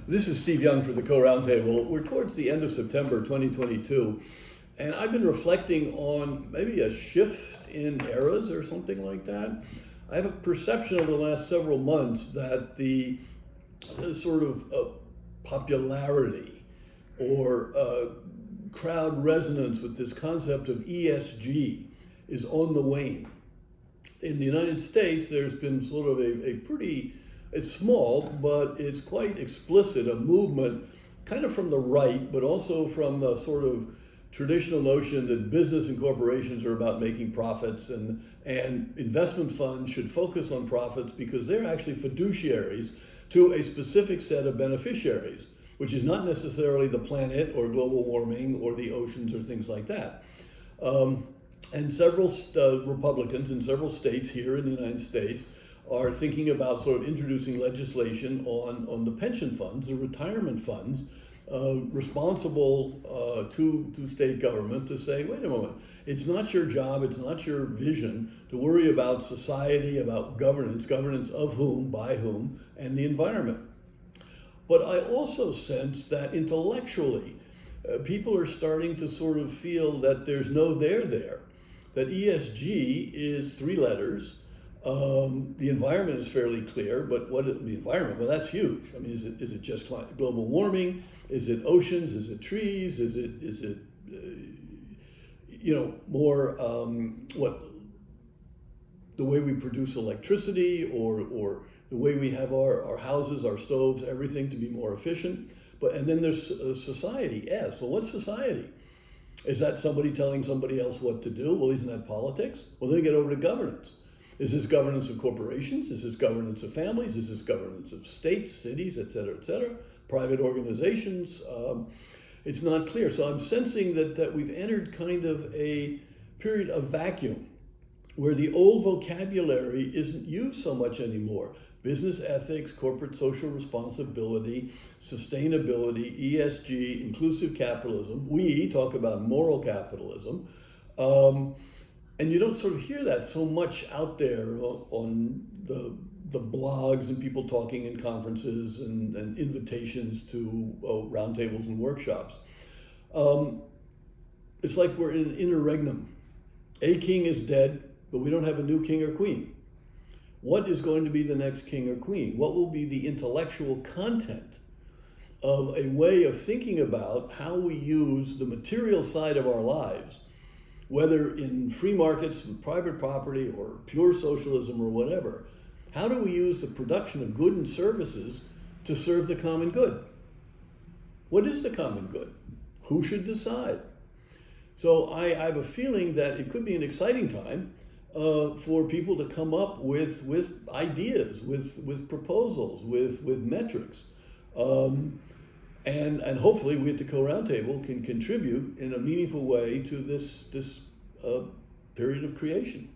This is Steve Young for the Co-Roundtable. We're towards the end of September 2022, and I've been reflecting on maybe a shift in eras or something like that. I have a perception over the last several months that the sort of popularity or crowd resonance with this concept of ESG is on the wane. In the United States, there's been sort of a pretty, it's small, but it's quite explicit, a movement kind of from the right, but also from the sort of traditional notion that business and corporations are about making profits, and investment funds should focus on profits because they're actually fiduciaries to a specific set of beneficiaries, which is not necessarily the planet or global warming or the oceans or things like that. And several Republicans in several states here in the United States are thinking about sort of introducing legislation on the pension funds, the retirement funds, responsible to state government to say, wait a moment, it's not your job, it's not your vision to worry about society, about governance of whom, by whom, and the environment. But I also sense that intellectually, people are starting to sort of feel that there's no there there, that ESG is three letters. The environment is fairly clear, but the environment? Well, that's huge. I mean, is it just global warming? Is it oceans? Is it trees? Is it more what the way we produce electricity or the way we have our houses, our stoves, everything to be more efficient? And then there's society. Yes. Well, what's society? Is that somebody telling somebody else what to do? Well, isn't that politics? Well, then get over to governance. Is this governance of corporations? Is this governance of families? Is this governance of states, cities, et cetera, private organizations? It's not clear. So I'm sensing that we've entered kind of a period of vacuum where the old vocabulary isn't used so much anymore. Business ethics, corporate social responsibility, sustainability, ESG, inclusive capitalism. We talk about moral capitalism. And you don't sort of hear that so much out there on the blogs and people talking in conferences and invitations to roundtables and workshops. It's like we're in an interregnum. A king is dead, but we don't have a new king or queen. What is going to be the next king or queen? What will be the intellectual content of a way of thinking about how we use the material side of our lives, whether in free markets with private property or pure socialism or whatever? How do we use the production of goods and services to serve the common good? What is the common good? Who should decide? So I have a feeling that it could be an exciting time for people to come up with ideas, with proposals, with metrics. And hopefully we at the Co-Roundtable can contribute in a meaningful way to this period of creation.